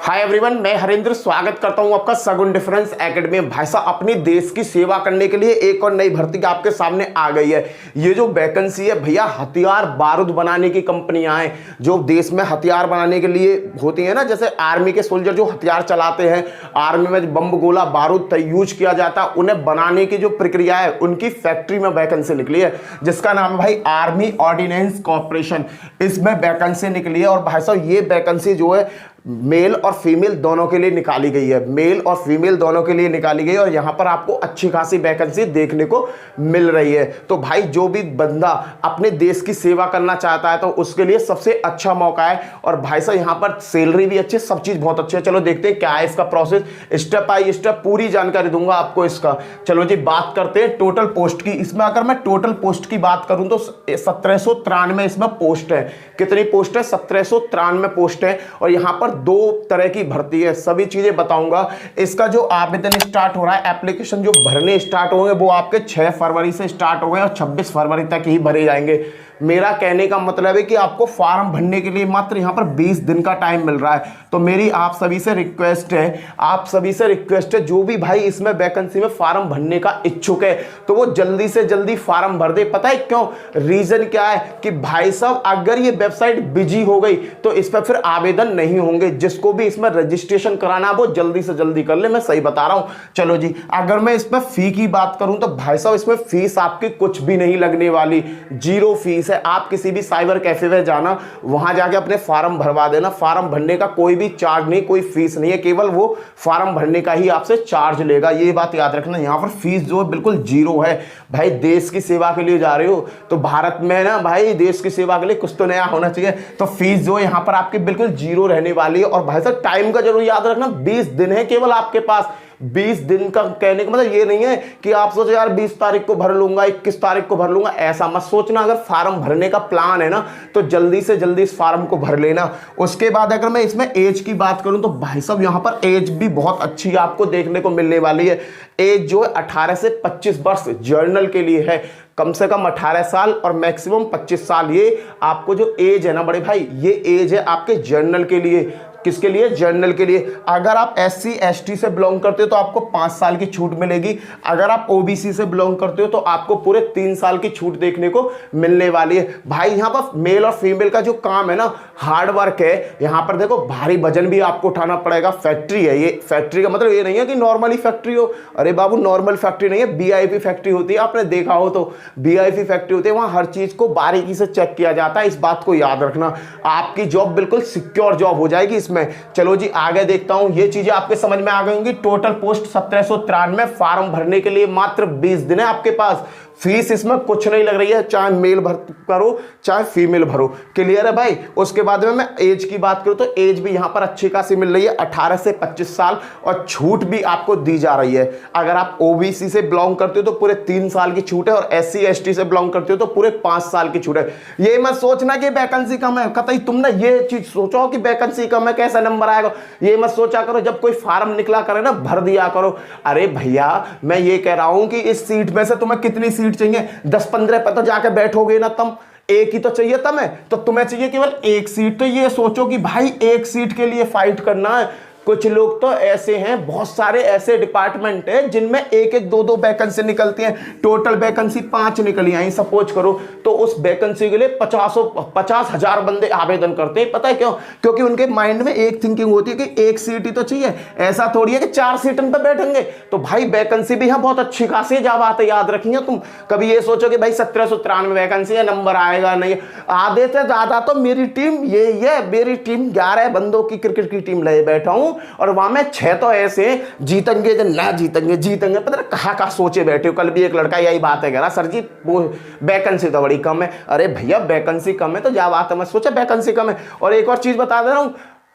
Hi everyone, मैं हरिंद्र स्वागत करता हूं आपका सगुन डिफरेंस एकेडमी में। भाई साहब, अपनी देश की सेवा करने के लिए एक और नई भर्ती आपके सामने आ गई है। ये जो वैकेंसी है भैया, हथियार बारूद बनाने की कंपनियां हैं जो देश में हथियार बनाने के लिए होती है ना, जैसे आर्मी के सोल्जर जो हथियार चलाते हैं, आर्मी में बम गोला बारूद यूज किया जाता है, उन्हें बनाने की जो प्रक्रिया है उनकी फैक्ट्री में वैकेंसी निकली है जिसका नाम है भाई आर्मी ऑर्डिनेंस कॉर्पोरेशन। इसमें वैकेंसी निकली है और भाई साहब ये वैकेंसी जो है मेल और फीमेल दोनों के लिए निकाली गई है। मेल और फीमेल दोनों के लिए निकाली गई है और यहां पर आपको अच्छी खासी वैकेंसी देखने को मिल रही है। तो भाई जो भी बंदा अपने देश की सेवा करना चाहता है तो उसके लिए सबसे अच्छा मौका है। और भाई साहब यहां पर सैलरी भी अच्छी, सब चीज बहुत अच्छी है। चलो देखते हैं क्या है इसका प्रोसेस, स्टेप बाय स्टेप पूरी जानकारी दूंगा आपको इसका। चलो जी बात करते हैं टोटल पोस्ट की। इसमें अगर मैं टोटल पोस्ट की बात करूं तो 1793 इसमें पोस्ट है। कितनी पोस्ट है? 1793 पोस्ट है। और यहां पर दो तरह की भर्ती है, सभी चीजें बताऊंगा। इसका जो आवेदन स्टार्ट हो रहा है, एप्लीकेशन जो भरने स्टार्ट होंगे वो आपके 6 फरवरी से स्टार्ट हो गए और 26 फरवरी तक ही भरे जाएंगे। मेरा कहने का मतलब है कि आपको फॉर्म भरने के लिए मात्र यहां पर 20 दिन का टाइम मिल रहा है। तो मेरी आप सभी से रिक्वेस्ट है, जो भी भाई इसमें वैकेंसी में फॉर्म भरने का इच्छुक है तो वो जल्दी से जल्दी फॉर्म भर दे। पता है क्यों? रीजन क्या है कि भाई साहब अगर ये वेबसाइट बिजी हो गई तो इस पर फिर आवेदन नहीं होंगे। जिसको भी इसमें रजिस्ट्रेशन कराना वो जल्दी से जल्दी कर ले, मैं सही बता रहा हूं। चलो जी, अगर मैं इसमें फी की बात करूं तो भाई साहब इसमें फीस आपकी कुछ भी नहीं लगने वाली, 0 फीस है। आप किसी भी साइबर कैफे में जाना, वहां जाके अपने फॉर्म भरवा देना। फॉर्म भरने का कोई भी चार्ज नहीं, कोई फीस नहीं है, केवल वो फॉर्म भरने का ही आपसे चार्ज लेगा। ये बात याद रखना, यहां पर फीस जो है बिल्कुल 0 है। भाई देश की सेवा के लिए जा रहे हो तो भारत में ना भाई देश की सेवा के लिए कुछ तो नया होना चाहिए। तो फीस जो है यहां पर आपकी बिल्कुल 0 रहने वाली है। और भाई साहब टाइम का जरूर याद रखना, 20 दिन है केवल आपके पास। 20 दिन का कहने का मतलब ये नहीं है कि आप सोचो यार 20 तारीख को भर लूंगा, 21 तारीख को भर लूंगा, ऐसा मत सोचना। अगर फॉर्म भरने का प्लान है ना तो जल्दी से जल्दी इस फॉर्म को भर लेना। उसके बाद अगर मैं इसमें एज की बात करूं तो भाई साहब यहां पर एज भी बहुत अच्छी आपको देखने को मिलने वाली है। एज जो है 18 से 25 वर्ष जर्नल के लिए है, कम से कम 18 साल और मैक्सिमम 25 साल। ये आपको जो एज है ना बड़े भाई, ये एज है आपके जर्नल के लिए। किसके लिए? जर्नल के लिए। अगर आप SC ST से बिलोंग करते हो तो आपको 5 साल की छूट मिलेगी। अगर आप OBC से बिलोंग करते हो तो आपको पूरे 3 साल की छूट देखने को मिलने वाली है। भाई यहां पर मेल और फीमेल का जो काम है ना, हार्ड वर्क है। यहां पर देखो भारी वजन भी आपको उठाना पड़ेगा। फैक्ट्री है ये, फैक्ट्री का मतलब ये नहीं है कि नॉर्मली फैक्ट्री हो। अरे बाबू नॉर्मल फैक्ट्री नहीं है, VIP फैक्ट्री होती है। आपने देखा हो तो VIP फैक्ट्री होती है, वहां हर चीज को बारीकी से चेक किया जाता है। इस बात को याद रखना, आपकी जॉब बिल्कुल सिक्योर जॉब हो जाएगी इसमें। चलो जी आगे देखता हूं, ये चीजें आपके समझ में आ गई होंगी। टोटल पोस्ट 1793, फॉर्म भरने के लिए मात्र 20 दिन है आपके पास। फीस इसमें कुछ नहीं लग रही है, चाहे मेल भर करो चाहे फीमेल भरो। क्लियर है भाई? उसके बाद में मैं एज की बात करूं तो एज भी यहां पर अच्छी खासी मिल रही है, 18 से 25 साल और छूट भी आपको दी जा रही है। अगर आप OBC से बिलोंग करते हो तो पूरे 3 साल की छूट है और SC ST से बिलोंग करते हो तो पूरे 5 साल की छूट है। ये मत सोचना कि वैकेंसी कम है, कतई तुम ना ये चीज सोचो कि वैकेंसी कम है कैसा नंबर आएगा, ये मत सोचा करो। जब कोई फॉर्म निकला करे ना भर दिया करो। अरे भैया मैं ये कह रहा हूं कि इस सीट में से तुम्हें कितनी सीट चाहिए? 10-15 पर तो जाके बैठोगे ना तुम, एक ही तो चाहिए तुम्हें, तो तुम्हें चाहिए केवल एक सीट। तो ये सोचो कि भाई एक सीट के लिए फाइट करना है। कुछ लोग तो ऐसे हैं, बहुत सारे ऐसे डिपार्टमेंट है जिनमें 1-1, 2-2 वैकेंसी निकलती हैं। टोटल वैकेंसी 5 निकली आई सपोज करो, तो उस वैकेंसी के लिए 50,000 बंदे आवेदन करते हैं। पता है क्यों? क्योंकि उनके माइंड में एक थिंकिंग होती है कि एक सीट ही तो चाहिए, ऐसा थोड़ी है कि 4 सीटन पर बैठेंगे। तो भाई वैकेंसी भी यहाँ बहुत अच्छी खासी जब आते याद रखिए तुम। कभी ये सोचो कि भाई 1793 वैकेंसी है, नंबर आएगा नहीं। आधे से ज्यादा तो मेरी टीम मेरी टीम 11 बंदों की क्रिकेट की टीम ले बैठा हूं और वहां में 6 तो ऐसे जीतेंगे ना जीतेंगे पता नहीं कहां सोचे बैठे हो। कल भी एक लड़का यही बात है कह रहा, सर जी वो वैकेंसी तो बड़ी कम है। अरे भैया वैकेंसी कम है तो क्या बात है, मैं सोचा वैकेंसी कम है। और एक और चीज बता दे रहा हूं,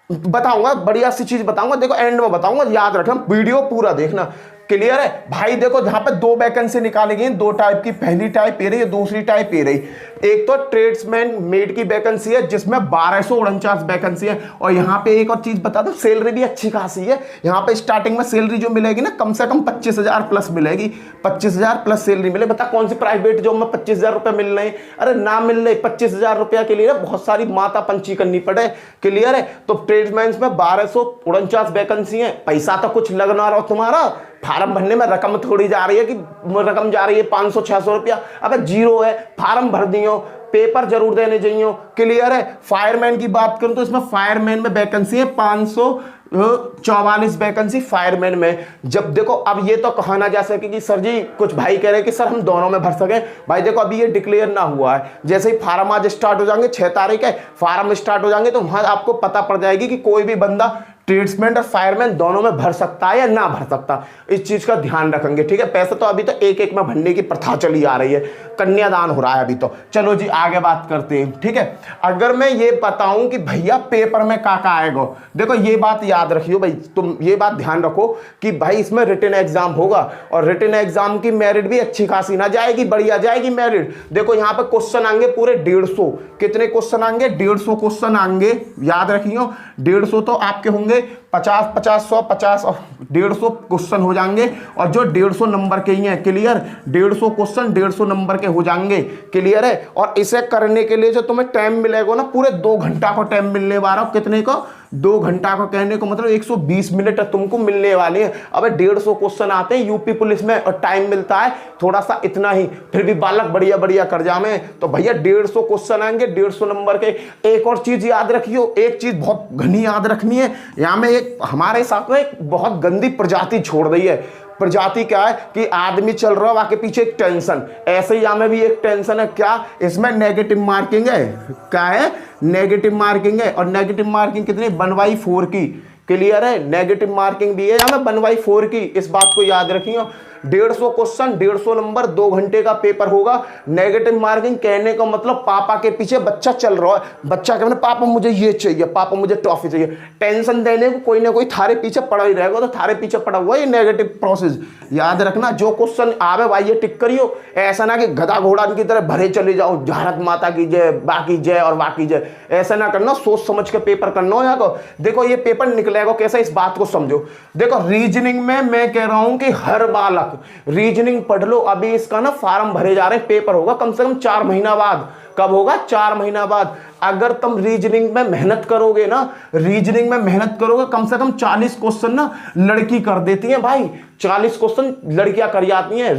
बताऊंगा बढ़िया सी चीज बताऊंगा, देखो एंड में बताऊंगा, याद रखना, वीडियो पूरा देखना। क्लियर है भाई। देखो जहां पे दो वैकेंसी निकाली गई, दो टाइप की, पहली टाइप ये रही है, दूसरी टाइप ये रही। एक तो ट्रेड्समैन मेड की वैकेंसी है जिसमें 1249 वैकेंसी है। और यहाँ पे एक और चीज बता दो, सैलरी भी अच्छी खासी है। यहाँ पे स्टार्टिंग में सैलरी जो मिलेगी ना, कम से कम 25,000 प्लस मिलेगी, 25,000 प्लस सैलरी मिले। बता कौन सी प्राइवेट जॉब में 25,000 रुपए मिल रहे हैं? अरे ना मिल रहे। 25,000 रुपया के लिए बहुत सारी माता पंची करनी पड़े। क्लियर है। तो ट्रेड्समैन में 1249 वैकेंसी है। पैसा तो कुछ लगना रहा तुम्हारा, फार्म भरने में रकम थोड़ी जा रही है कि रकम जा रही है 500-600 रुपया। अबे जीरो है, फार्म भर दियो, पेपर जरूर देने चाहिए। क्लियर है। फायरमैन की बात करूं तो इसमें फायरमैन में वैकेंसी है 544 वैकेंसी फायरमैन में। जब देखो अब ये तो कहा ना जा सके कि सर जी, कुछ भाई कह रहे हैं कि सर हम दोनों में भर सके। भाई देखो अभी ये डिक्लेयर ना हुआ है, जैसे ही फार्म आज स्टार्ट हो जाएंगे, 6 तारीख है फार्म स्टार्ट हो जाएंगे, तो वहां आपको पता पड़ जाएगी कि कोई भी बंदा ट्रेड्समैन और फायरमैन दोनों में भर सकता है या ना भर सकता। इस चीज का ध्यान रखेंगे। ठीक है। पैसे तो अभी तो एक एक में भरने की प्रथा चली आ रही है, कन्यादान हो रहा है अभी तो। चलो जी आगे बात करते हैं। ठीक है। अगर मैं ये बताऊं कि भैया पेपर में का आएगा, देखो ये बात याद रखियो भाई, तुम ये बात ध्यान रखो कि भाई इसमें रिटन एग्जाम होगा, और रिटन एग्जाम की मेरिट भी अच्छी खासी ना जाएगी, बढ़िया जाएगी मेरिट। देखो यहाँ पे क्वेश्चन आएंगे पूरे 150। कितने क्वेश्चन आएंगे? 150 क्वेश्चन आएंगे, याद रखियो। 150 तो आपके होंगे 50, 50, 100, 50 और 150 क्वेश्चन हो जाएंगे। और जो 150 नंबर के ही हैं, क्लियर, 150 क्वेश्चन 150 नंबर के हो जाएंगे। क्लियर है। और इसे करने के लिए जो तुम्हें टाइम मिलेगा ना, पूरे 2 घंटा को टाइम मिलने वाला। कितने को? 2 घंटा को, कहने को मतलब 120 मिनट तुमको मिलने वाले हैं। अब 150 क्वेश्चन आते हैं यूपी पुलिस में, और टाइम मिलता है थोड़ा सा इतना ही, फिर भी बालक बढ़िया बढ़िया कर जामे। तो भैया 150 क्वेश्चन आएंगे 150 नंबर के। एक और चीज याद रखियो, एक चीज बहुत घनी याद रखनी है। यहाँ में एक हमारे साथ में एक बहुत गंदी प्रजाति छोड़ दी है। प्रजाति क्या है कि आदमी चल रहा है, वहां के पीछे एक टेंशन। ऐसे ही हमें भी एक टेंशन है। क्या? इसमें नेगेटिव मार्किंग है। क्या है? नेगेटिव मार्किंग है। और नेगेटिव मार्किंग कितनी? 1/4 की। क्लियर है। नेगेटिव मार्किंग भी है यहाँ में 1/4 की। इस बात को याद रखिए। 150 क्वेश्चन 150 नंबर, 2 घंटे का पेपर होगा। नेगेटिव मार्किंग कहने का मतलब पापा के पीछे बच्चा चल रहा है, बच्चा कहने पापा मुझे ये चाहिए, पापा मुझे टॉफी चाहिए। टेंशन देने को कोई ना कोई थारे पीछे पड़ा ही रहेगा, तो थारे पीछे पड़ा हुआ ये नेगेटिव प्रोसेस। याद रखना, जो क्वेश्चन आवे भाई ये टिक करियो। ऐसा ना कि गधा घोड़ा की तरह भरे चले जाओ, भारत माता की जय, बाकी जय और बाकी जय। ऐसा ना करना, सोच समझ के पेपर करना हो। यहाँ देखो ये पेपर निकलेगा कैसा, इस बात को समझो। देखो रीजनिंग में मैं कह रहा हूं कि हर बालक रीजनिंग पढ़ लो। अभी इसका ना फॉर्म भरे जा रहे हैं, पेपर होगा कम से कम 4 महीना बाद। कब होगा? 4 महीना बाद। अगर तुम रीजनिंग में मेहनत करोगे ना, रीजनिंग में मेहनत करोगे, कम से कम 40 क्वेश्चन ना लड़की कर देती है भाई। 40 क्वेश्चन लड़कियां कर जाती हैं।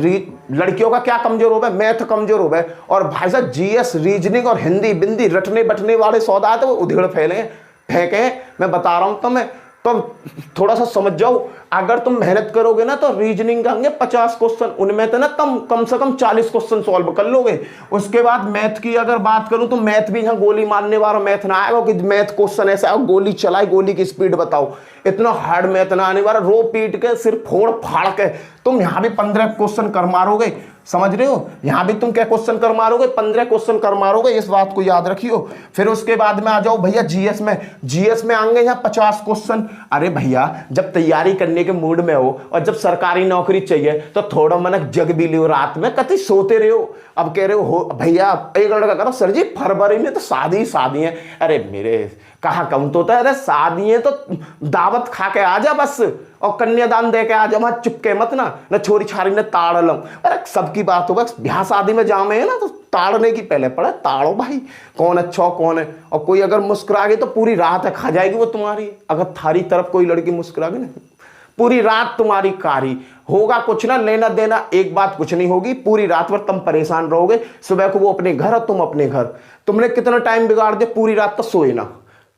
लड़कियों का क्या कमजोर हो गया? मैथ कमजोर हो गए। और भाई साहब जीएस, रीजनिंग और हिंदी बिंदी रटने बटने वाले सौदा तो वो उधेड़ फैले फेंके। मैं बता रहा हूं तुम्हें, तो थोड़ा सा समझ जाओ। अगर तुम मेहनत करोगे ना तो रीजनिंग आएंगे 50 क्वेश्चन, उनमें तो ना तुम कम से कम 40 क्वेश्चन सॉल्व कर लोगे। उसके बाद मैथ की अगर बात करूं तो मैथ भी यहाँ गोली मारने वाला मैथ ना आएगा कि मैथ क्वेश्चन ऐसा आओ गोली चलाए, गोली की स्पीड बताओ। इतना हार्ड मैथ ना आने वाला, रो पीट के सिर्फ फोड़ फाड़ के तुम यहाँ भी 15 क्वेश्चन कर मारोगे। समझ रहे हो? यहां भी तुम क्या क्वेश्चन कर मारोगे? 15 क्वेश्चन कर मारोगे। इस बात को याद रखियो। फिर उसके बाद में आ जाओ भैया जीएस में। जीएस में आएंगे यहाँ 50 क्वेश्चन। अरे भैया जब तैयारी करने के मूड में हो और जब सरकारी नौकरी चाहिए तो थोड़ा मनक जग भी लियो, रात में कति सोते रहे हो। अब कह रहे हो भैया, एक लड़का करो सर जी फरवरी में तो शादी है। अरे मेरे कहा कम तो होता है, अरे शादी है तो दावत खा के आ जा बस, और कन्यादान दे के आ जा, वहां चुपके मत ना छोरी छारी ने ताड़ लम। अरे सबकी बात होगा, ब्याह शादी में जामे है ना तो ताड़ने की पहले पड़े, ताड़ो भाई कौन अच्छा कौन है। और कोई अगर मुस्कुरा गई तो पूरी रात खा जाएगी वो तुम्हारी। अगर थारी तरफ कोई लड़की मुस्कुरा गई ना, पूरी रात तुम्हारी कारी होगा कुछ ना लेना देना। एक बात कुछ नहीं होगी, पूरी रात भर तुम परेशान रहोगे। सुबह को वो अपने घर और तुम अपने घर। तुमने कितना टाइम बिगाड़ दिया, पूरी रात तो सोए ना,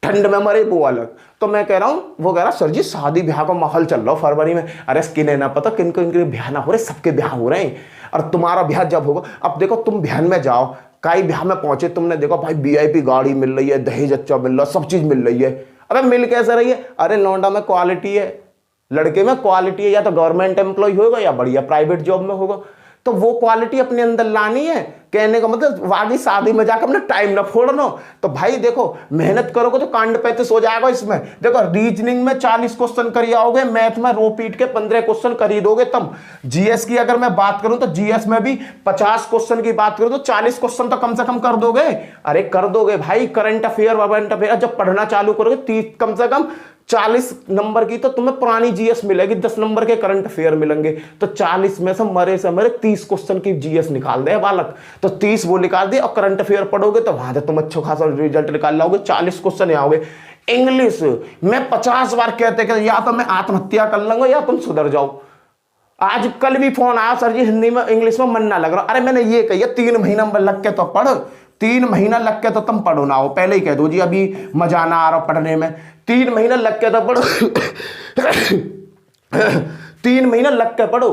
ठंड में मरे वो अलग। तो मैं कह रहा हूं, वो कह रहा सर जी शादी ब्याह का माहौल चल रहा फरवरी में। अरे किन्हें ना पता किनको इनके ब्याह ना हो रहे, सबके ब्याह हो रहे हैं। और तुम्हारा ब्याह जब होगा, अब देखो तुम ब्याह में जाओ, कई ब्याह में पहुंचे, तुमने देखो भाई वीआईपी गाड़ी मिल रही है, दहेज अच्छा मिल रहा है, सब चीज मिल रही है। अबे मिल कैसे रही है? अरे लौंडा में क्वालिटी है, लड़के में क्वालिटी है। या तो गवर्नमेंट एम्प्लॉय होगा या बढ़िया प्राइवेट जॉब में होगा। तो वो क्वालिटी अपने अंदर लानी है। कहने का मतलब वागी शादी में जाकर अपना टाइम ना फोड़ना। तो भाई देखो मेहनत करोगे तो कांड 35 हो जाएगा इसमें। देखो रीजनिंग में 40 क्वेश्चन कर आओगे, मैथ में रो पीट के 15 क्वेश्चन कर ही दोगे तुम। जीएस की अगर मैं बात करूं तो जीएस में भी 50 क्वेश्चन की बात करूं तो 40 क्वेश्चन तो कम से कम कर दोगे। अरे कर दोगे भाई। करंट अफेयर जब पढ़ना चालू करोगे 30 कम से कम 40 नंबर की तो तुम्हें पुरानी जीएस मिलेगी, 10 नंबर के करंट अफेयर मिलेंगे। तो 40 में से मरे 30 क्वेश्चन की जीएस निकाल दे बालक, तो 30 वो निकाल दे। और करंट अफेयर पढ़ोगे तो वहां से तुम अच्छा खासा रिजल्ट निकाल लाओगे, 40 क्वेश्चन आओगे। इंग्लिश में 50 बार कहते कि या तो मैं आत्महत्या कर लूंगा या तुम सुधर जाओ। आज कल भी फोन आया, सर जी हिंदी में इंग्लिश में मन ना लग रहा। अरे मैंने ये कही 3 महीना लग के तो पढ़, 3 महीना लग के तो तुम पढ़ो ना हो। पहले ही कह दो जी अभी मजा ना आ रहा पढ़ने में। 3 महीना लग के तो पढ़ो 3 महीना लग के पढ़ो।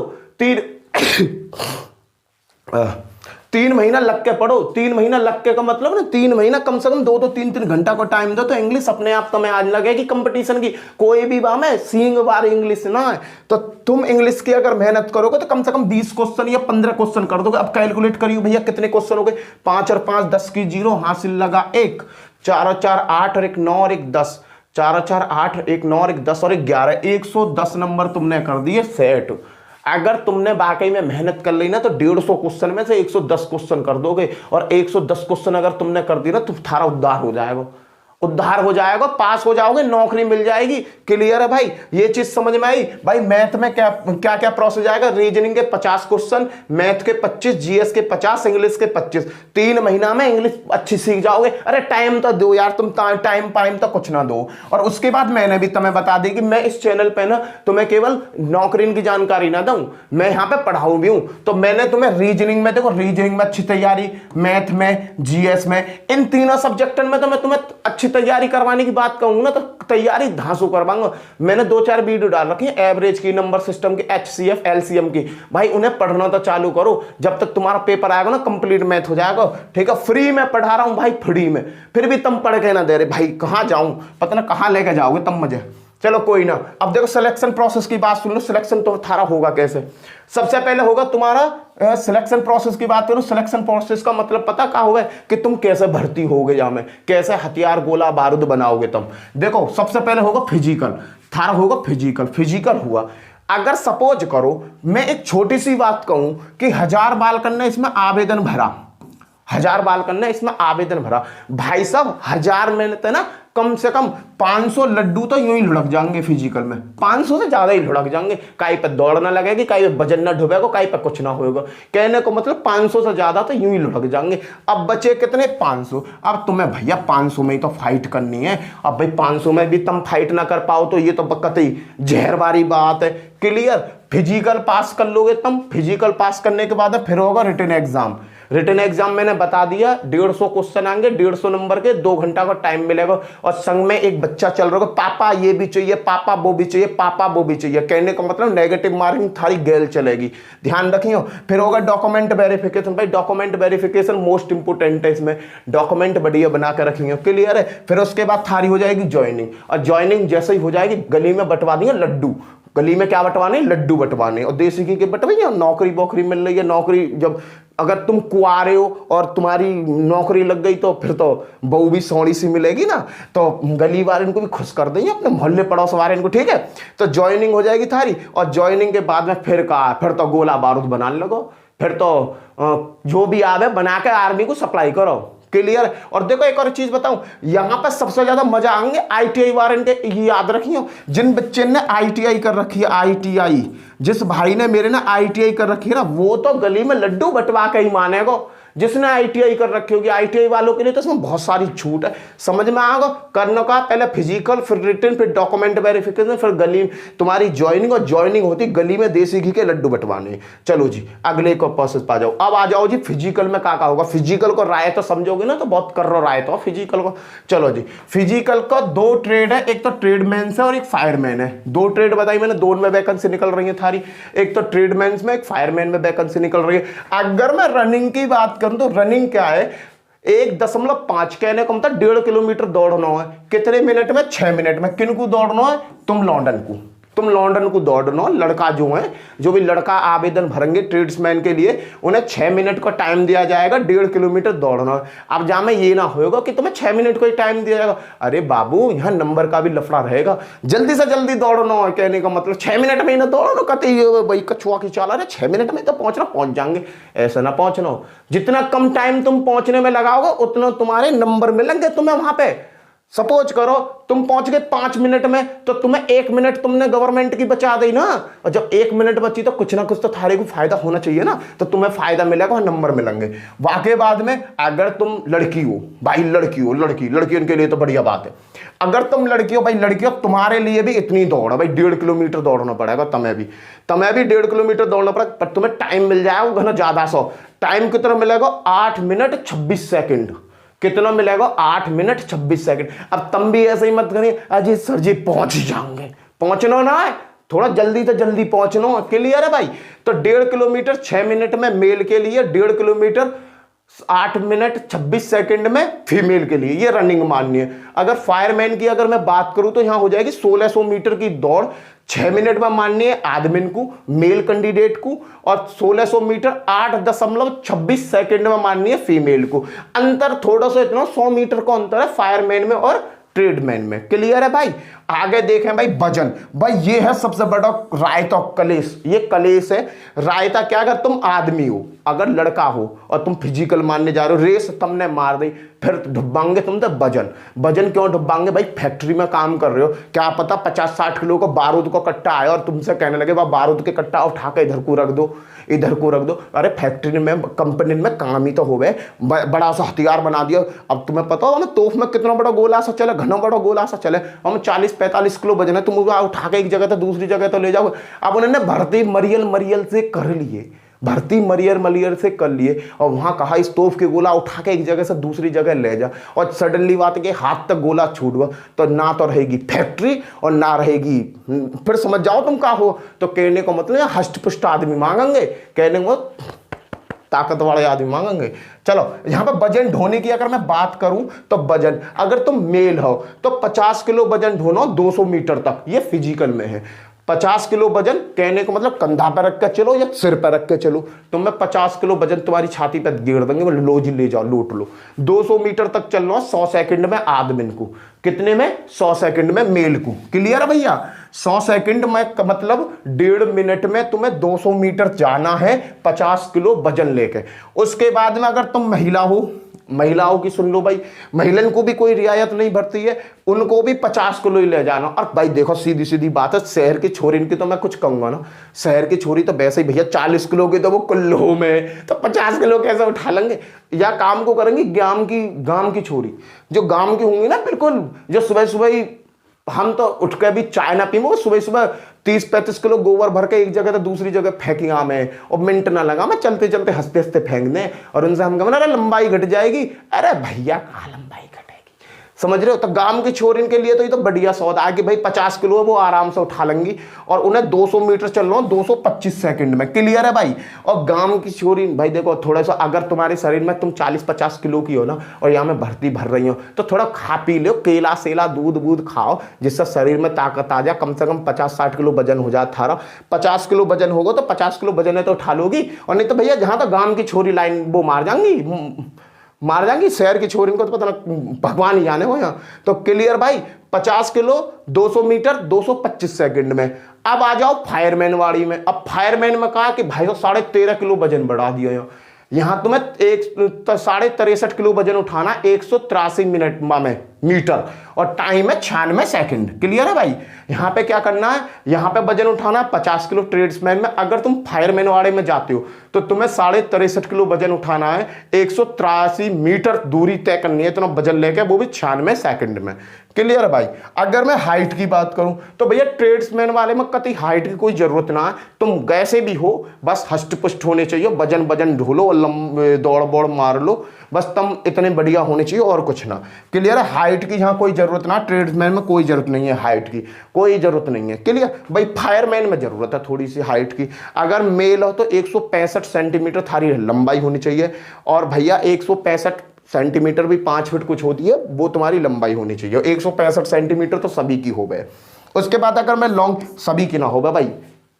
3 महीना लग के पढ़ो। 3 महीना लग के का मतलब ना 3 महीना कम से कम 2 3 घंटा को टाइम दो तो इंग्लिश अपने आप तुम्हें आज लगेगी कंपटीशन की। कोई भी बात में सींग बार इंग्लिश ना है तो तुम इंग्लिश की अगर मेहनत करोगे तो कम से कम 20 क्वेश्चन या 15 क्वेश्चन कर दोगे। अब कैलकुलेट करियो भैया कितने क्वेश्चन हो गए। 5 और 5 10 की 0, हासिल लगा 1, 4 और 4 8 और 1 9 और 1 10, 4 और 4 8, 1 9 और 1 10 और 1 11, 110 नंबर तुमने कर दिए सेट। अगर तुमने वाकई में मेहनत कर ली ना तो 150 क्वेश्चन में से 110 क्वेश्चन कर दोगे। और 110 क्वेश्चन अगर तुमने कर दी ना तो थारा उद्धार हो जाएगा, उद्धार हो जाएगा, पास हो जाओगे, नौकरी मिल जाएगी। क्लियर है भाई, ये चीज समझ में आई। भाई मैथ में क्या क्या क्या प्रोसेस आएगा। रीजनिंग के 50 क्वेश्चन, मैथ के 25, जीएस के 50, इंग्लिश के 25। 3 महीना में इंग्लिश अच्छी सीख जाओगे। अरे टाइम तो दो यार, तुम टाइम तो कुछ ना दो। और उसके बाद मैंने भी तुम्हें बता दी कि मैं इस चैनल पे ना तुम्हें केवल नौकरी की जानकारी ना दूं, मैं यहाँ पे पढ़ाऊं भी हूं। तो मैंने तुम्हें रीजनिंग में, देखो रीजनिंग में अच्छी तैयारी, मैथ में, जीएस में, इन तीनों सब्जेक्ट में तो मैं तुम्हें अच्छी तैयारी करवाने की बात कहूंगा ना तो तैयारी धांसू करवाऊंगा। मैंने 2-4 वीडियो डाल रखी है एवरेज की, नंबर सिस्टम की, एचसीएफ, एलसीएम की। भाई उन्हें पढ़ना तो चालू करो, जब तक तुम्हारा पेपर आएगा ना कंप्लीट मैथ हो जाएगा। ठीक है, फ्री में पढ़ा रहा हूं भाई, फ्री में। फिर भी तुम पढ़ के ना दे रहे भाई, कहां जाऊं पता ना, कहां लेके जाओगे तुम मुझे। चलो कोई ना, अब देखो सिलेक्शन प्रोसेस की बात सुन लो। सिलेक्शन तो थारा होगा कैसे। सबसे पहले होगा तुम्हारा सिलेक्शन प्रोसेस की बात करो। सिलेक्शन प्रोसेस का मतलब पता क्या होगा कि तुम कैसे भर्ती होगे, या में कैसे हथियार गोला बारूद बनाओगे तुम। देखो सबसे पहले होगा फिजिकल, थारा होगा फिजिकल। फिजिकल हुआ, अगर सपोज करो मैं एक छोटी सी बात कहूं कि 1000 बालकन ने इसमें आवेदन भरा, 1000 बालकन ने इसमें आवेदन भरा। भाई साहब 1000 में ना कम से कम 500 लड्डू तो यूं ही लुढ़क जाएंगे फिजिकल में, 500 से ज्यादा ही लुढ़क जाएंगे। कहीं पे दौड़ना लगेगी, कहीं पे वजन ना डूबेगा, कहीं पे कुछ ना होगा। कहने को मतलब 500 से ज्यादा तो यूं ही लुढ़क जाएंगे। अब बचे कितने, 500। अब तुम्हें भैया 500 में ही तो फाइट करनी है। अब भाई 500 में भी तुम फाइट ना कर पाओ तो ये तो कतई जहर वाली बात है। क्लियर, फिजिकल पास कर लोगे तुम। फिजिकल पास करने के बाद फिर होगा रिटन एग्जाम। रिटन एग्जाम मैंने बता दिया, 150 क्वेश्चन आएंगे, 150 नंबर के, 2 घंटा का टाइम मिलेगा। और संग में एक बच्चा चल रहा होगा, पापा ये भी चाहिए, पापा वो भी चाहिए, पापा वो भी चाहिए। कहने का मतलब नेगेटिव मार्किंग थारी गैल चलेगी, ध्यान रखियो। फिर होगा डॉक्यूमेंट वेरिफिकेशन। भाई डॉक्यूमेंट वेरिफिकेशन मोस्ट इंपोर्टेंट है, इसमें डॉक्यूमेंट बढ़िया बना के रखेंगे। क्लियर है। फिर उसके बाद थारी हो जाएगी ज्वाइनिंग। और ज्वाइनिंग जैसे ही हो जाएगी, गली में बंटवा दिए लड्डू। गली में क्या बंटवाने, लड्डू बंटवाने। और देसी घी के बंटवाइए। नौकरी बोकरी मिल रही है, नौकरी जब अगर तुम कुआरे हो और तुम्हारी नौकरी लग गई तो फिर तो बहू भी सौड़ी सी मिलेगी ना, तो गली वाले इनको भी खुश कर देंगे, अपने मोहल्ले पड़ोस वाले इनको। ठीक है, तो ज्वाइनिंग हो जाएगी थारी। और ज्वाइनिंग के बाद में फिर कहा, फिर तो गोला बारूद बनाने लगो। फिर तो जो भी आवे बना के आर्मी को सप्लाई करो। क्लियर। और देखो एक और चीज बताऊं, यहां पर सबसे ज्यादा मजा आएंगे आईटीआई वारंट के। ये याद रखियो, जिन बच्चे ने आईटीआई कर रखी है, आईटीआई, जिस भाई ने मेरे ना आईटीआई कर रखी है ना, वो तो गली में लड्डू बंटवा के ही मानेगा। जिसने आईटीआई कर रखी होगी, आईटीआई वालों के लिए तो इसमें बहुत सारी छूट है। समझ में आएगा। करने का पहले फिजिकल, फिर रिटन, फिर डॉक्यूमेंट वेरिफिकेशन, फिर गली तुम्हारी ज्वाइनिंग। और ज्वाइनिंग होती गली में देसी घी के लड्डू बंटवाने। चलो जी अगले को प्रोसेस पा जाओ। अब आ जाओ जी फिजिकल में क्या होगा। फिजिकल को राय तो समझोगे ना, तो बहुत कर रहा राय तो फिजिकल को। चलो जी, फिजिकल का 2 ट्रेड है, एक तो ट्रेडमैन है और एक फायरमैन है। 2 ट्रेड बताई मैंने, 2 में वैकेंसी निकल रही है थारी। एक तो ट्रेडमैन में, एक फायरमैन में वैकेंसी निकल रही है। अगर मैं रनिंग की बात करूं तो रनिंग क्या है, 1.5 कहने को मतलब 1.5 किलोमीटर दौड़ना है। कितने मिनट में, 6 मिनट में। किन को दौड़ना है, तुम लॉन्डन को। तुम लॉन्डन को दौड़ना, लड़का जो है, जो भी लड़का आवेदन भरेंगे ट्रेड्समैन के लिए, उन्हें 6 मिनट का टाइम दिया जाएगा 1.5 किलोमीटर दौड़ना। अब जहाँ में ये ना होगा कि तुम्हें 6 मिनट का ही टाइम दिया जाएगा, अरे बाबू यहाँ नंबर का भी लफड़ा रहेगा, जल्दी से जल्दी दौड़ना है। कहने का मतलब 6 मिनट में ही ना दौड़ो, कहते भाई कछुआ की चाल है, 6 मिनट में तो पहुंच जाएंगे, ऐसा ना पहुंचना हो। जितना कम टाइम तुम पहुंचने में लगाओगे उतना तुम्हारे नंबर मिलेंगे तुम्हें वहां पे। सपोज करो तुम पहुंच गए 5 मिनट में, तो तुम्हें 1 मिनट तुमने गवर्नमेंट की बचा दी ना, और जब 1 मिनट बची तो कुछ ना कुछ तो थारे को फायदा होना चाहिए ना, तो तुम्हें फायदा मिलेगा, नंबर मिलेंगे। वाकई बाद में अगर तुम लड़की हो भाई, लड़कियों के लिए तो बढ़िया बात है। अगर तुम लड़की हो भाई, लड़कियों तुम्हारे लिए भी इतनी दौड़ है भाई, 1.5 किलोमीटर दौड़ना पड़ेगा, तुम्हें भी 1.5 किलोमीटर दौड़ना पड़ेगा, पर तुम्हें टाइम मिल जाएगा घना ज्यादा। टाइम कितना मिलेगा? 8 मिनट 26 सेकेंड। कितना मिलेगा? 8 मिनट 26 सेकंड। अब तुम भी ऐसे ही मत करिए अजी सर जी पहुंच जाएंगे, पहुंचना ना है, थोड़ा जल्दी से जल्दी पहुंचना। क्लियर है भाई? तो 1.5 किलोमीटर 6 मिनट में मेल के लिए, 1.5 किलोमीटर 8 मिनट 26 सेकंड में फीमेल के लिए, ये रनिंग माननी है। अगर फायरमैन की अगर मैं बात करूं तो यहां हो जाएगी 1600 मीटर की दौड़ 6 मिनट में माननी है आदमी को, मेल कैंडिडेट को, और 1600 मीटर 8.26 सेकंड में माननी है फीमेल को। अंतर थोड़ा सा इतना 100 मीटर का अंतर है फायरमैन में और ट्रेडमैन में। क्लियर है भाई? आगे देखें भाई वजन, भाई ये है सबसे बड़ा रायता कलेश, ये कलेश है रायता। क्या? अगर तुम आदमी हो, अगर लड़का हो और तुम फिजिकल मानने जा रहे हो, रेस तुमने मार दी, फिर ढुब्बांगे तुम तो वजन क्यों ढुब्बांगे भाई? फैक्ट्री में काम कर रहे हो, क्या पता 50-60 किलो का बारूद का कट्टा आया और तुमसे कहने लगे वह बारूद के कट्टा उठा के इधर को रख दो, इधर को रख दो। अरे फैक्ट्री में, कंपनी में काम ही तो हो गए, बड़ा सा हथियार बना दिया। अब तुम्हें पता होगा ना तोफ में कितना बड़ा गोला सा चले, घना बड़ा गोला सा चले, हम 40-45 किलो वजन है, तुम उठा के एक जगह तो दूसरी जगह तो ले जाओ। अब उन्होंने भर्ती मरियल से कर लिए, भर्ती मरियर से कर लिए, और वहां कहा इस तोफ के गोला उठा के एक जगह से दूसरी जगह ले जा, और सडनली बात है कि हाथ तक गोला छूट गया, तो ना तो रहेगी फैक्ट्री और ना रहेगी, फिर समझ जाओ तुम क्या हो। तो कहने का मतलब हष्ट पुष्ट आदमी मांगेंगे, कहने को ताकत वाले आदमी मांगेंगे। चलो यहां पे वजन ढोने की अगर मैं बात करूं तो वजन, अगर तुम मेल हो तो 50 किलो वजन ढोनो 200 मीटर तक, ये फिजिकल में है। 50 किलो वजन कहने को मतलब कंधा पर रख के चलो या सिर पर रख के चलो, तो मैं 50 किलो वजन तुम्हारी छाती पर गिर देंगे, लो जी ले जाओ, लूट लो। 200 मीटर तक चलना 100 सेकंड में आदमी को, कितने में? 100 सेकंड में मेल को। क्लियर है भैया? 100 सेकंड में मतलब 1.5 मिनट में तुम्हें 200 मीटर जाना है 50 किलो वजन लेके। उसके बाद में अगर तुम महिला हो, महिलाओं की सुन लो भाई, महिलन को भी कोई रियायत नहीं भरती है, उनको भी 50 किलो ही ले जाना। और भाई देखो सीधी सीधी बात है, शहर की छोरी इनकी तो मैं कुछ कहूंगा ना, शहर की छोरी तो वैसे ही भैया 40 किलो की तो वो कुल्लो में, तो 50 किलो कैसे उठा लेंगे? या काम को करेंगे गांव की छोरी, जो गांव की होंगी ना, बिल्कुल जो सुबह सुबह हम तो उठ के भी चाय ना पीमो, सुबह सुबह 30-35 किलो गोबर भर के एक जगह तो दूसरी जगह फेंकिया में, और मिनट ना लगा मैं चलते चलते हंसते हंसते फेंक दें, और उनसे हम कहना अरे लंबाई घट जाएगी। अरे भैया कहाँ लंबाई घटेगी, समझ रहे हो? तो गांव की छोरी के लिए तो ये तो बढ़िया सौदा है कि भाई 50 किलो है वो आराम से उठा लेंगी, और उन्हें 200 मीटर चलना 225 सेकंड में। क्लियर है भाई? और गांव की छोरी भाई देखो थोड़ा सा, अगर तुम्हारे शरीर में तुम 40-50 किलो की हो ना, और यहाँ में भर्ती भर रही हो, तो थोड़ा खा पी लो, केला सेला दूध खाओ, जिससे शरीर में ताकत आ जाए, कम से कम 50-60 किलो वजन हो जाए थारा। 50 किलो वजन होगा तो 50 किलो वजन है तो उठा लोगी, और नहीं तो भैया जहां तक गांव की छोरी लाइन वो मार जाएंगी, शहर की छोरी को तो पता ना भगवान ही जाने हो यहाँ। तो क्लियर भाई? 50 किलो 200 मीटर 225 सेकंड में। अब आ जाओ फायरमैन वाड़ी में। अब फायरमैन में कहा कि भाई 13.5 किलो वजन बढ़ा दिया, यहां तुम्हें 63.5 किलो वजन उठाना 183 मिनट में मीटर, और टाइम है 96 सेकंड। क्लियर है भाई? यहां पे क्या करना है, यहां पे वजन उठाना है 50 किलो ट्रेड्समैन में। अगर तुम फायरमैन वाड़े में जाते हो तो तुम्हें 63.5 किलो वजन उठाना है, 183 मीटर दूरी तय करनी है, इतना वजन लेके, वो भी 96 सेकंड में। क्लियर है भाई? अगर मैं हाइट की बात करूं तो भैया ट्रेड्समैन वाले में कतई हाइट की कोई जरूरत ना है, तुम कैसे भी हो, बस हष्ट पुष्ट होने चाहिए, वजन ढोलो, दौड़ बोड़ मार लो, बस तुम इतने बढ़िया होने चाहिए और कुछ ना। क्लियर है? हाइट की यहाँ कोई जरूरत ना, ट्रेड्समैन में कोई जरूरत नहीं है, हाइट की कोई जरूरत नहीं है। क्लियर भाई? फायरमैन में जरूरत है थोड़ी सी हाइट की। अगर मेल हो तो 165 सेंटीमीटर थारी लंबाई होनी चाहिए, और भैया 165 सेंटीमीटर भी 5 फीट कुछ होती है, वो तुम्हारी लंबाई होनी चाहिए। 165 सेंटीमीटर तो सभी की हो गए। उसके बाद अगर मैं लॉन्ग, सभी की ना हो भाई,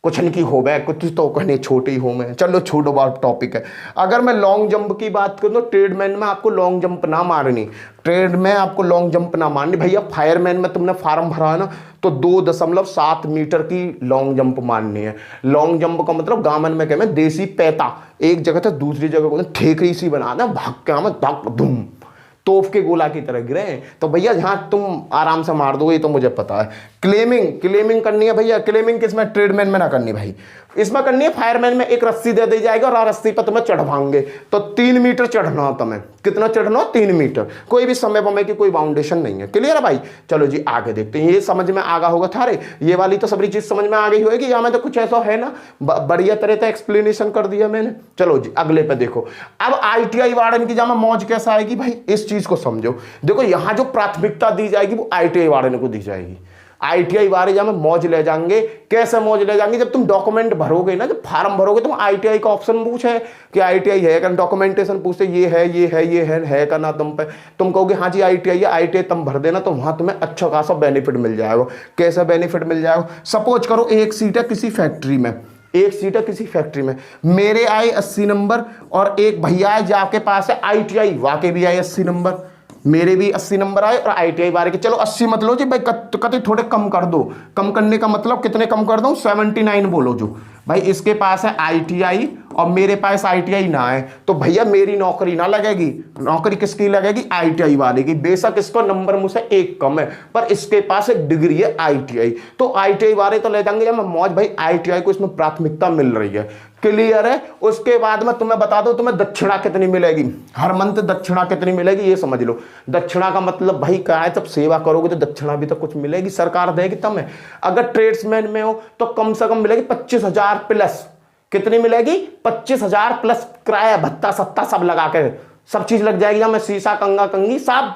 कुछ नहीं की हो गया, कुछ तो कहने छोटी हो मैं, चलो छोड़ो बात टॉपिक है। अगर मैं लॉन्ग जंप की बात करूँ तो ट्रेडमैन में आपको लॉन्ग जंप ना मारनी, ट्रेड में आपको लॉन्ग जंप ना मारनी भैया। फायरमैन में तुमने फार्म भरा है ना, तो 2.7 मीटर की लॉन्ग जंप मारनी है। लॉन्ग जंप का मतलब गामन में कहते हैं देसी पैता, एक जगह से दूसरी जगह को ठेकरी सी बना दे, भाग के हमें धक धूम तोफ के गोला की तरह गिरे। तो भैया जहां तुम आराम से मार दोगे, ये तो मुझे पता है। क्लेमिंग करनी है भैया, क्लेमिंग किसमें, ट्रेडमैन में ना करनी भाई, इसमें करनी है फायरमैन में। एक रस्सी दे दी जाएगी और रस्सी पर तुम्हें चढ़वाएंगे, तो 3 मीटर चढ़ना हो तुम्हें, कितना चढ़ना हो, 3 मीटर, कोई भी समय समय की कोई बाउंडेशन नहीं है। क्लियर है भाई, चलो जी आगे देखते हैं। ये समझ में आगा होगा थारे, ये वाली तो सभी चीज समझ में आ गई होगी, यहाँ में तो कुछ ऐसा है ना, बढ़िया तरह से एक्सप्लेनेशन कर दिया मैंने। चलो जी अगले पे देखो। अब ITI वार्डन की जमा मौज कैसा आएगी भाई, इस चीज को समझो। देखो यहाँ जो प्राथमिकता दी जाएगी वो ITI वार्डन को दी जाएगी। ITI वाले जब मौज ले जाएंगे, कैसे मौज ले जाएंगे, जब तुम डॉक्यूमेंट भरोगे ना, जब फार्म भरोगे, तुम ITI का ऑप्शन पूछे कि ITI है का, डॉक्यूमेंटेशन पूछते ये है का ना, तुम कहोगे हाँ जी ITI है, ITI तुम भर देना, तो वहां तुम्हें अच्छा खासा बेनिफिट मिल जाएगा। कैसा बेनिफिट मिल जाएगा, सपोज करो एक सीट है किसी फैक्ट्री में, एक सीट है किसी फैक्ट्री में, मेरे आए 80 नंबर और एक भैया है जाके पास है ITI, वाके भी आए 80 नंबर, मेरे भी 80 नंबर आए और ITI वाले के, चलो 80 मत लो जी भाई, कते थोड़े कम कर दो। कम करने का मतलब कितने कम कर दूं, 79 बोलो जो भाई, इसके पास है ITI और मेरे पास ITI ना है, तो भैया मेरी नौकरी ना लगेगी, नौकरी किसकी लगेगी, ITI वाले की। बेशक इसको नंबर मुझसे एक कम है, पर इसके पास एक डिग्री है ITI, तो ITI वाले तो ले जाएंगे। मैं मौज भाई, ITI को इसमें प्राथमिकता मिल रही है। क्लियर है। उसके बाद में तुम्हें बता दो तुम्हें दक्षिणा कितनी मिलेगी, हर मंथ दक्षिणा कितनी मिलेगी ये समझ लो। दक्षिणा का मतलब भाई क्या है, जब सेवा करोगे तो दक्षिणा भी तो कुछ मिलेगी, सरकार देगी तुम्हें। अगर ट्रेड्समैन में हो तो कम से कम मिलेगी 25,000 प्लस, कितनी मिलेगी, 25,000 प्लस किराया भत्ता सत्ता सब लगा के सब चीज लग जाएगी। मैं शीशा कंगा कंगी सब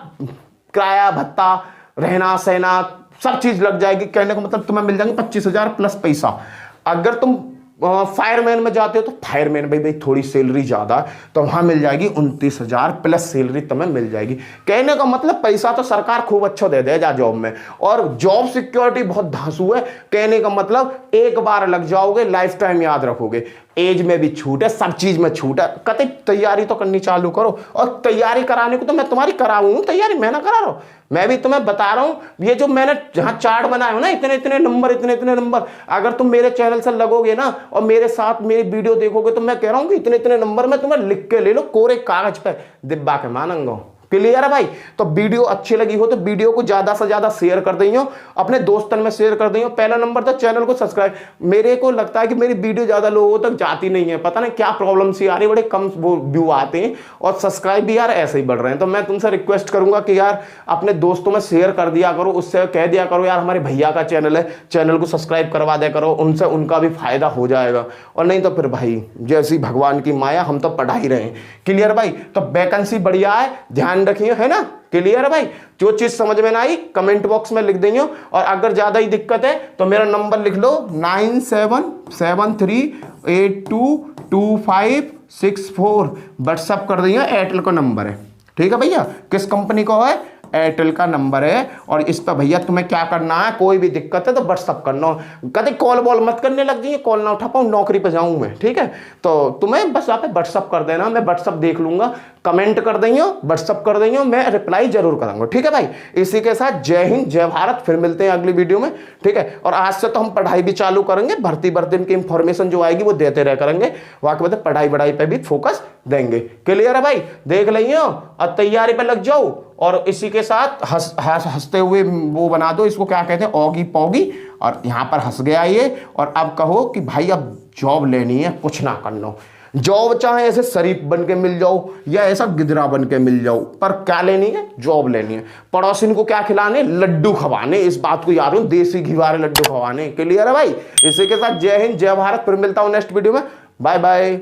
किराया भत्ता रहना सहना सब चीज लग जाएगी। कहने का मतलब तुम्हें मिल जाएंगे 25,000 प्लस पैसा। अगर तुम फायरमैन में जाते हो तो फायरमैन भाई थोड़ी सैलरी ज्यादा, तो वहां मिल जाएगी 29,000 प्लस सैलरी तुम्हें मिल जाएगी। कहने का मतलब पैसा तो सरकार खूब अच्छा दे देगा जॉब में, और जॉब सिक्योरिटी बहुत धांसू है। कहने का मतलब एक बार लग जाओगे लाइफ टाइम याद रखोगे। एज में भी छूट है, सब चीज में छूट है। कहते तैयारी तो करनी चालू करो, और तैयारी कराने को तो मैं तुम्हारी कराऊं, तैयारी मैं ना करा रहा हूं, मैं भी तुम्हें बता रहा हूं। ये जो मैंने जहां चार्ट बनाया हो ना, इतने इतने नंबर, अगर तुम मेरे चैनल से लगोगे ना और मेरे साथ मेरी वीडियो देखोगे, तो मैं कह रहा हूं कि इतने इतने नंबर में तुम्हें लिख के ले लो कोरे कागज पे, दिब्बा के मानंगो। क्लियर है भाई। तो वीडियो अच्छी लगी हो तो वीडियो को ज्यादा से ज्यादा शेयर कर दियो, अपने दोस्तन में शेयर कर दियो। पहला नंबर तो चैनल को सब्सक्राइब। मेरे को लगता है कि मेरी वीडियो ज्यादा लोगों तक जाती नहीं है, पता नहीं क्या प्रॉब्लम सी आ रही है, बड़े कम व्यू आते हैं और सब्सक्राइब भी यार ऐसे ही बढ़ रहे हैं। तो मैं तुमसे रिक्वेस्ट करूंगा कि यार अपने दोस्तों में शेयर कर दिया करो, उससे कह दिया करो यार हमारे भैया का चैनल है, चैनल को सब्सक्राइब करवा दिया करो, उनसे उनका भी फायदा हो जाएगा। और नहीं तो फिर भाई जैसी भगवान की माया, हम तो पढ़ा ही रहे हैं। क्लियर भाई। तो वैकेंसी बढ़िया है, ध्यान रखिए, है ना। क्लियर है भाई। जो चीज समझ में ना आई कमेंट बॉक्स में लिख देंगे, और अगर ज्यादा ही दिक्कत है तो मेरा नंबर लिख लो 9773822564, व्हाट्सअप कर देंगे। एयरटेल का नंबर है, ठीक है भैया। किस कंपनी को है, एयरटेल का नंबर है। और इस पर भैया तुम्हें क्या करना है, कोई भी दिक्कत है तो व्हाट्सअप करना। कभी कॉल बॉल मत करने लग जाइए, कॉल ना उठा पाऊँ, नौकरी पे जाऊं मैं, ठीक है। तो तुम्हें बस आप व्हाट्सअप कर देना, मैं व्हाट्सअप देख लूंगा, कमेंट कर देंगे, व्हाट्सअप कर देंगे, मैं रिप्लाई जरूर करूंगा, ठीक है भाई। इसी के साथ जय हिंद जय भारत, फिर मिलते हैं अगली वीडियो में, ठीक है। और आज से तो हम पढ़ाई भी चालू करेंगे, भर्ती की इंफॉर्मेशन जो आएगी वो देते रह करेंगे, वहां के बाद पढ़ाई बढ़ाई पे भी फोकस देंगे। क्लियर है भाई। देख लियो और तैयारी पे लग जाओ। और इसी के साथ हंसते हुए वो बना दो, इसको क्या कहते हैं, ऑगी पौगी। और यहां पर हंस गया ये। और अब कहो कि भाई अब जॉब लेनी है, कुछ ना करना। जॉब चाहे ऐसे शरीफ बन के मिल जाओ या ऐसा गिदरा बन के मिल जाओ, पर क्या लेनी है, जॉब लेनी है। पड़ोसिन को क्या खिलाने, लड्डू खवाने, इस बात को याद रखो, देसी घी वाले लड्डू खवाने। क्लियर है भाई। इसी के साथ जय हिंद जय भारत, फिर मिलता हूं नेक्स्ट वीडियो में। Bye bye.